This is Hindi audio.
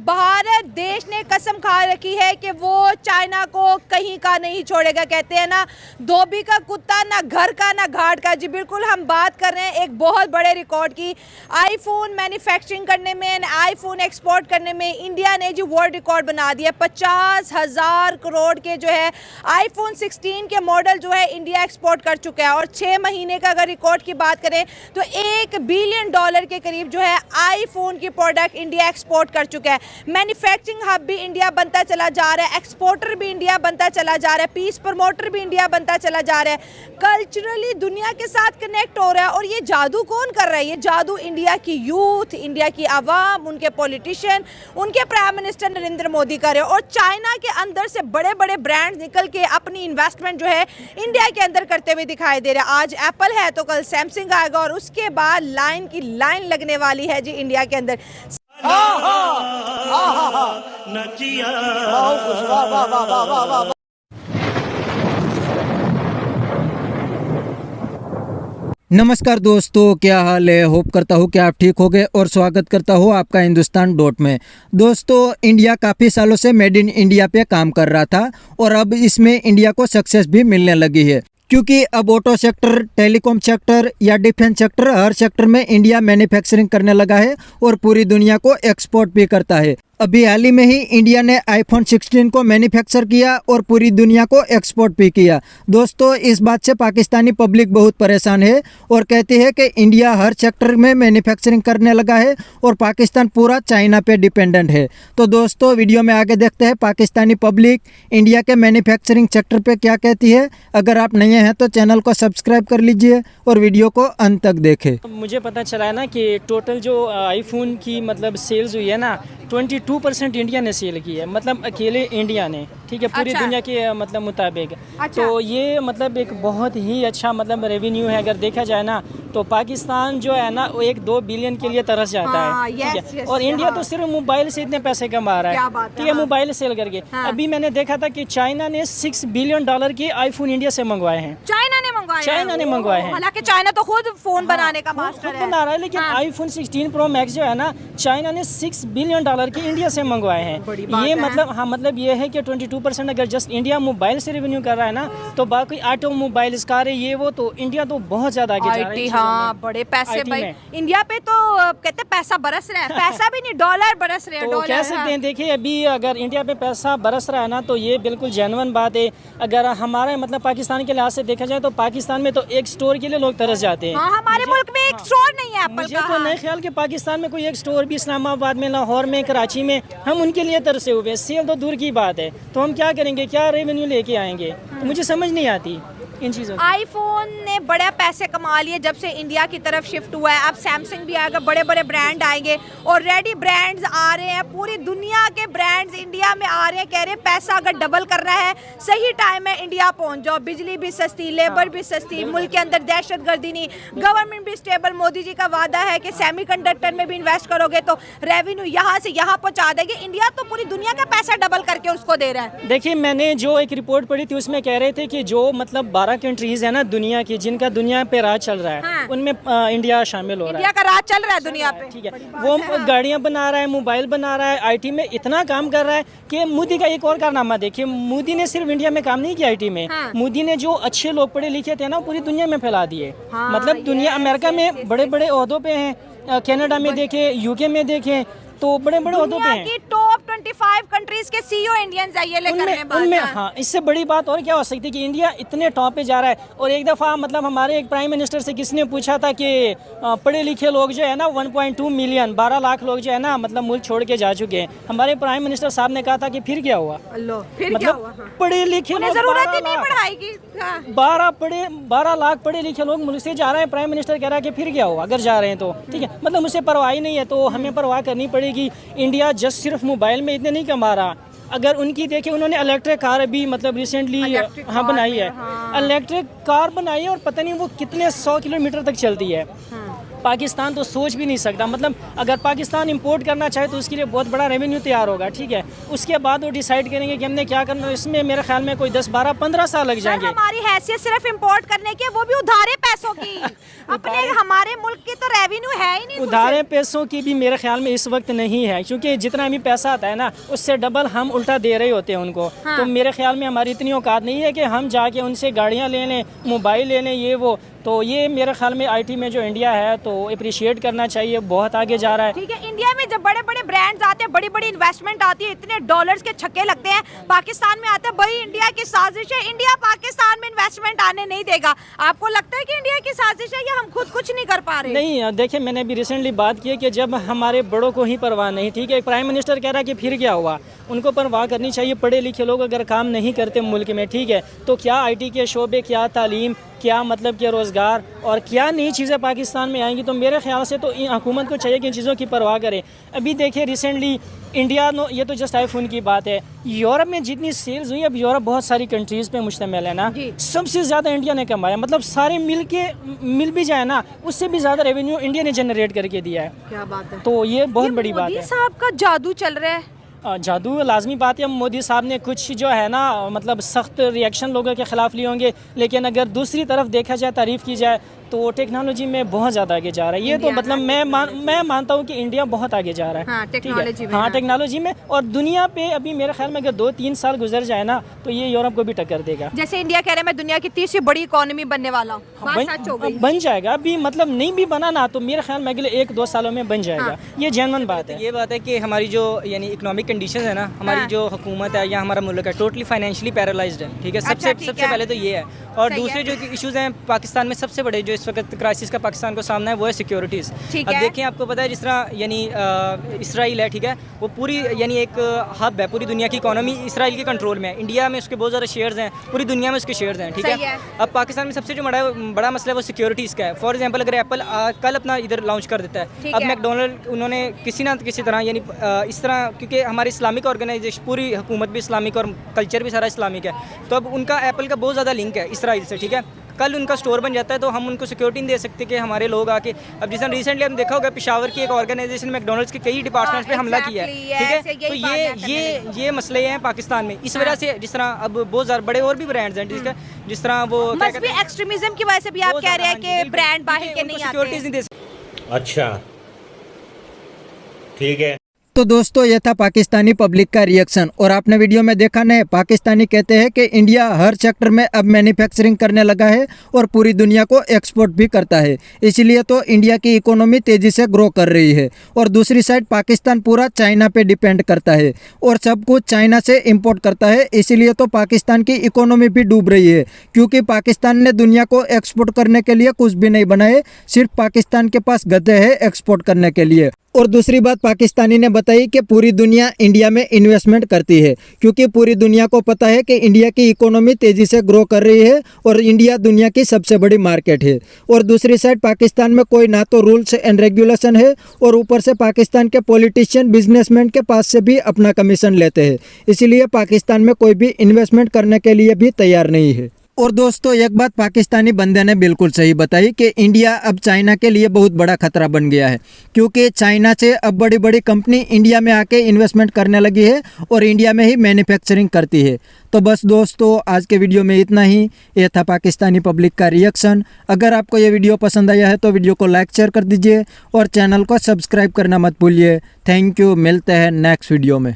भारत देश ने कसम खा रखी है कि वो चाइना को कहीं का नहीं छोड़ेगा। कहते हैं ना, धोबी का कुत्ता ना घर का ना घाट का। जी बिल्कुल, हम बात कर रहे हैं एक बहुत बड़े रिकॉर्ड की। आईफोन मैन्युफैक्चरिंग करने में, आईफोन एक्सपोर्ट करने में इंडिया ने जो वर्ल्ड रिकॉर्ड बना दिया। 50,000 करोड़ के जो है आईफोन 16 के मॉडल जो है इंडिया एक्सपोर्ट कर चुका है। और 6 महीने का अगर रिकॉर्ड की बात करें तो $1 बिलियन के करीब जो है आईफोन की प्रोडक्ट इंडिया एक्सपोर्ट कर चुका है। मैन्युफैक्चरिंग हब भी इंडिया बनता चला जा रहा है, एक्सपोर्टर भी इंडिया बनता चला जा रहा है, पीस प्रमोटर भी इंडिया बनता चला जा रहा है, कल्चरली दुनिया के साथ कनेक्ट हो रहा है। और ये जादू कौन कर रहा है? ये जादू इंडिया की यूथ, इंडिया की आवाम, उनके पॉलिटिशियन, उनके प्राइम मिनिस्टर नरेंद्र मोदी कर रहे हैं। और चाइना के अंदर से बड़े बड़े ब्रांड निकल के अपनी इन्वेस्टमेंट जो है इंडिया के अंदर करते हुए दिखाई दे रहे हैं। आज एप्पल है तो कल सैमसंग आएगा और उसके बाद लाइन की लाइन लगने वाली है जी इंडिया के अंदर। नमस्कार दोस्तों, क्या हाल है? होप करता हूँ कि आप ठीक होंगे और स्वागत करता हूँ आपका हिंदुस्तान डॉट में। दोस्तों, इंडिया काफ़ी सालों से मेड इन इंडिया पे काम कर रहा था और अब इसमें इंडिया को सक्सेस भी मिलने लगी है, क्योंकि अब ऑटो सेक्टर, टेलीकॉम सेक्टर या डिफेंस सेक्टर, हर सेक्टर में इंडिया मैन्युफैक्चरिंग करने लगा है और पूरी दुनिया को एक्सपोर्ट भी करता है। अभी हाल ही में ही इंडिया ने आईफोन 16 को मैन्युफैक्चर किया और पूरी दुनिया को एक्सपोर्ट भी किया। दोस्तों, इस बात से पाकिस्तानी पब्लिक बहुत परेशान है और कहती है कि इंडिया हर सेक्टर में मैन्युफैक्चरिंग करने लगा है और पाकिस्तान पूरा चाइना पे डिपेंडेंट है। तो दोस्तों, वीडियो में आगे देखते हैं पाकिस्तानी पब्लिक इंडिया के मैन्युफैक्चरिंग सेक्टर पे क्या कहती है। अगर आप नए हैं तो चैनल को सब्सक्राइब कर लीजिए और वीडियो को अंत तक देखें। मुझे पता चला है ना कि टोटल जो आईफोन की मतलब सेल्स हुई है ना, 22% इंडिया ने सेल की है, मतलब अकेले इंडिया ने, ठीक है, पूरी दुनिया के मतलब मुताबिक। तो ये मतलब एक बहुत ही अच्छा मतलब रेवेन्यू है। अगर देखा जाए ना तो पाकिस्तान जो है ना वो 1-2 बिलियन के लिए तरस जाता है, ठीक है। और इंडिया तो सिर्फ मोबाइल से इतने पैसे कमा रहा है, ठीक है, मोबाइल सेल करके। अभी मैंने देखा था कि चाइना ने $6 बिलियन के आईफोन इंडिया से मंगवाए हैं। चाइना ने मंगवाए हैं। हालांकि चाइना तो खुद फोन बनाने का मास्टर है, बना रहा है, लेकिन आईफोन 16 प्रो मैक्स जो है ना, चाइना ने $6 बिलियन के इंडिया से मंगवाए हैं। ये मतलब हाँ, मतलब ये है कि 22% अगर जस्ट इंडिया मोबाइल से रेवेन्यू कर रहा है ना, तो बाकी ऑटोमोबाइल्स, कार, ये वो, तो इंडिया तो बहुत ज्यादा आगे जा रहा है। हाँ, बड़े पैसे भाई इंडिया पे तो कहते हैं पैसा बरस रहा है। पैसा भी नहीं, डॉलर बरस रहे हैं। तो कह सकते हैं, देखिए अभी अगर इंडिया पे पैसा बरस रहा है ना, तो ये बिल्कुल जेन्युइन बात है। अगर हमारे मतलब पाकिस्तान के लिहाज से देखा जाए तो पाकिस्तान में तो एक स्टोर के लिए लोग तरस जाते हैं। हमारे मुल्क में एक स्टोर नहीं है एप्पल का। मुझे तो नहीं ख्याल कि पाकिस्तान में कोई एक स्टोर भी, इस्लामाबाद में, लाहौर में, कराची में, हम उनके लिए तरसे हुए हैं। सेल तो दूर की बात है, तो हम क्या करेंगे, क्या रेवेन्यू लेके आएंगे? तो मुझे समझ नहीं आती इन चीज़ों। आईफोन ने बड़े पैसे कमा लिए जब से इंडिया की तरफ शिफ्ट हुआ है। अब सैमसंग भी आएगा, बड़े बड़े ब्रांड आएंगे और रेडी ब्रांड्स आ रहे हैं। पूरी दुनिया के ब्रांड्स इंडिया में आ रहे हैं। कह रहे हैं पैसा अगर डबल करना है, सही टाइम में इंडिया पहुंच जाओ। बिजली भी सस्ती, लेबर भी सस्ती, मुल्क के अंदर दहशतगर्दी नहीं, गवर्नमेंट भी स्टेबल। मोदी जी का वादा है कि सेमीकंडक्टर में भी इन्वेस्ट करोगे तो रेवेन्यू यहाँ से यहाँ पहुँचा देगी। इंडिया तो पूरी दुनिया का पैसा डबल करके उसको दे रहा है। देखिए, मैंने जो एक रिपोर्ट पढ़ी थी उसमें कह रहे थे कि जो मतलब 12 कंट्रीज है ना दुनिया की, जिनका दुनिया पे राज चल रहा है, उनमें इंडिया शामिल हो रहा है। इंडिया का राज चल रहा है दुनिया पे, ठीक है। वो गाड़ियां बना रहा है, मोबाइल बना रहा है, आईटी में इतना काम कर रहा है कि मोदी का एक और कारनामा देखिए, मोदी ने सिर्फ इंडिया में काम नहीं किया आईटी में। मोदी ने जो अच्छे लोग पढ़े लिखे थे ना, पूरी दुनिया में फैला दिए। मतलब दुनिया, अमेरिका में बड़े बड़े ओहदों पे हैं, कनाडा में देखें, यूके में देखें, तो बड़े बड़े ओहदों पे हैं। टॉप 25 कंट्रीज के सीईओ इंडियंस है, ये लेकर उनमें हाँ, इससे बड़ी बात और क्या हो सकती है कि इंडिया इतने टॉप पे जा रहा है। और एक दफ़ा मतलब हमारे एक प्राइम मिनिस्टर से किसने पूछा था कि पढ़े लिखे लोग जो है ना 1.2 मिलियन, 12 लाख लोग जो है ना मतलब मुल्क छोड़ के जा चुके हैं। हमारे प्राइम मिनिस्टर साहब ने कहा था कि फिर क्या हुआ, मतलब पढ़े लिखे लोग 12 लाख पढ़े लिखे लोग मुल्क से जा रहे हैं। प्राइम मिनिस्टर कह रहा है कि फिर क्या हुआ अगर जा रहे हैं तो, ठीक है। मतलब मुझे परवाह ही नहीं है, तो हमें परवाह करनी पड़ेगी। इंडिया जस्ट सिर्फ मोबाइल में इतने नहीं कमा रहा। अगर उनकी देखिए, उन्होंने इलेक्ट्रिक कार अभी मतलब रिसेंटली हाँ बनाई है, इलेक्ट्रिक कार बनाई है और पता नहीं वो कितने 100 किलोमीटर तक चलती है। पाकिस्तान तो सोच भी नहीं सकता। मतलब अगर पाकिस्तान इंपोर्ट करना चाहे तो उसके लिए बहुत बड़ा रेवेन्यू तैयार होगा, ठीक है। उसके बाद वो डिसाइड करेंगे कि हमने क्या करना है। इसमें मेरे ख्याल में कोई 10, 12, 15 साल लग जाएंगे। हमारी हैसियत सिर्फ इंपोर्ट करने के, वो भी उधारे पैसों की, अपने हमारे मुल्क की तो रेवेन्यू है ही नहीं। उधारे पैसों की भी मेरे ख्याल में इस वक्त नहीं है, क्योंकि जितना भी पैसा आता है ना उससे डबल हम उल्टा दे रहे होते हैं उनको। हाँ। तो मेरे ख्याल में हमारी इतनी औकात नहीं है कि हम जाके उनसे गाड़ियाँ ले लें, मोबाइल ले लें, ये वो। तो ये मेरे ख्याल में आईटी में जो इंडिया है तो अप्रिशिएट करना चाहिए, बहुत आगे जा रहा है। ठीक है, इंडिया में जब बड़े बड़े ब्रांड्स आते हैं, बड़ी बड़ी इन्वेस्टमेंट आती है, इतने डॉलर्स के छक्के लगते हैं, पाकिस्तान में आते हैं, भाई इंडिया की साजिश है, इंडिया पाकिस्तान में इन्वेस्टमेंट आने नहीं देगा। आपको लगता है कि इंडिया की साजिश है या हम खुद कुछ नहीं कर पा रहे? नहीं, देखिए मैंने अभी रिसेंटली बात की है कि जब हमारे बड़ों को ही परवाह नहीं, ठीक है, प्राइम मिनिस्टर कह रहा है कि फिर क्या हुआ, उनको परवाह करनी चाहिए। पढ़े लिखे लोग अगर काम नहीं करते मुल्क में, ठीक है, तो क्या आईटी के शोबे, क्या तालीम, क्या मतलब कि रोज़गार और क्या नई चीज़ें पाकिस्तान में आएंगी। तो मेरे ख्याल से तो हुकूमत को चाहिए कि इन चीज़ों की परवाह करे। अभी देखिए रिसेंटली इंडिया ये तो जस्ट आईफोन की बात है, यूरोप में जितनी सेल्स हुई, अब यूरोप बहुत सारी कंट्रीज़ पे मुश्तमिल है ना, सबसे ज़्यादा इंडिया ने कमाया। मतलब सारे मिल भी जाए ना, उससे भी ज़्यादा रेवेन्यू इंडिया ने जनरेट करके दिया है। क्या बात है, तो ये बहुत बड़ी बात है। मोदी साहब का जादू चल रहा है। जादू लाजमी बात है। मोदी साहब ने कुछ जो है ना मतलब सख्त रिएक्शन लोगों के ख़िलाफ़ लिए होंगे, लेकिन अगर दूसरी तरफ देखा जाए, तारीफ़ की जाए, तो टेक्नोलॉजी में बहुत ज़्यादा आगे जा रहा है। ये तो मतलब मैं मानता हूँ कि इंडिया बहुत आगे जा रहा है। हाँ, टेक्नोलॉजी में। हाँ, टेक्नोलॉजी में। और दुनिया पे अभी मेरे ख्याल में अगर 2-3 साल गुजर जाए ना तो ये यूरोप को भी टक्कर देगा। जैसे इंडिया कह रहा है मैं दुनिया की तीसरी बड़ी इकोनॉमी बनने वाला हूँ, बात सच हो गई। बन जाएगा। अभी मतलब नहीं भी बना ना तो मेरे ख्याल में अगले 1-2 सालों में बन जाएगा। ये जेन्युइन बात है। ये बात है कि हमारी जो यानी इकोनॉमिक कंडीशन है ना, हमारी जो हुकूमत है या हमारा मुल्क है, टोटली फाइनेंशली पैरालाइज्ड है। ठीक है, सबसे पहले तो ये है। और दूसरे जो इश्यूज़ हैं पाकिस्तान में, सबसे बड़े जो इस वक्त क्राइसिस का पाकिस्तान को सामना है वो है सिक्योरिटीज़। अब देखें, आपको पता है जिस तरह यानी इसराइल है, ठीक है, वो पूरी यानी एक हब है, पूरी दुनिया की इकोनॉमी इसराइल के कंट्रोल में है। इंडिया में उसके बहुत ज़्यादा शेयर्स हैं, पूरी दुनिया में उसके शेयर्स हैं, ठीक है। अब पाकिस्तान में सबसे जो बड़ा मसला है वो सिक्योरिटीज़ का है। फॉर एग्जाम्पल अगर एप्पल कल अपना इधर लॉन्च कर देता है, अब मैकडोनल्ड उन्होंने किसी ना किसी तरह यानी इस तरह, क्योंकि हमारी इस्लामिक ऑर्गेनाइजेशन, पूरी हुकूमत भी इस्लामिक और कल्चर भी सारा इस्लामिक है, तो अब उनका एप्पल का बहुत ज़्यादा लिंक है इसराइल से, ठीक है। कल उनका स्टोर बन जाता है तो हम उनको सिक्योरिटी नहीं दे सकते कि हमारे लोग आके, अब जिस रिसेंटली हमने देखा होगा पेशावर की एक ऑर्गेनाइजेशन मैकडोनल्ड्स के कई डिपार्टमेंट्स पे हमला किया है, ठीक है। तो ये मसले हैं पाकिस्तान में। इस वजह से जिस तरह अब बहुत ज़्यादा बड़े और भी ब्रांड्स हैं, जिस तरह वो एक्सट्रीमिज्म की वजह से भी आप कह रहे हैं कि ब्रांड बाहर के नहीं आते, सिक्योरिटीज नहीं दे सकते। अच्छा, ठीक है। तो दोस्तों ये था पाकिस्तानी पब्लिक का रिएक्शन। और आपने वीडियो में देखा ना, पाकिस्तानी कहते हैं कि इंडिया हर सेक्टर में अब मैन्युफैक्चरिंग करने लगा है और पूरी दुनिया को एक्सपोर्ट भी करता है, इसलिए तो इंडिया की इकोनॉमी तेज़ी से ग्रो कर रही है। और दूसरी साइड पाकिस्तान पूरा चाइना पे डिपेंड करता है और सब कुछ चाइना से इम्पोर्ट करता है, इसीलिए तो पाकिस्तान की इकोनॉमी भी डूब रही है, क्योंकि पाकिस्तान ने दुनिया को एक्सपोर्ट करने के लिए कुछ भी नहीं बनाए, सिर्फ पाकिस्तान के पास गधे हैं एक्सपोर्ट करने के लिए। और दूसरी बात पाकिस्तानी ने बताई कि पूरी दुनिया इंडिया में इन्वेस्टमेंट करती है, क्योंकि पूरी दुनिया को पता है कि इंडिया की इकोनॉमी तेज़ी से ग्रो कर रही है और इंडिया दुनिया की सबसे बड़ी मार्केट है। और दूसरी साइड पाकिस्तान में कोई ना तो रूल्स एंड रेगुलेशन है और ऊपर से पाकिस्तान के पॉलिटिशियन बिजनेसमैन के पास से भी अपना कमीशन लेते हैं, इसीलिए पाकिस्तान में कोई भी इन्वेस्टमेंट करने के लिए भी तैयार नहीं है। और दोस्तों एक बात पाकिस्तानी बंदे ने बिल्कुल सही बताई कि इंडिया अब चाइना के लिए बहुत बड़ा खतरा बन गया है, क्योंकि चाइना से अब बड़ी बड़ी कंपनी इंडिया में आके इन्वेस्टमेंट करने लगी है और इंडिया में ही मैन्युफैक्चरिंग करती है। तो बस दोस्तों आज के वीडियो में इतना ही। ये था पाकिस्तानी पब्लिक का रिएक्शन। अगर आपको ये वीडियो पसंद आया है तो वीडियो को लाइक शेयर कर दीजिए और चैनल को सब्सक्राइब करना मत भूलिए। थैंक यू, मिलते हैं नेक्स्ट वीडियो में।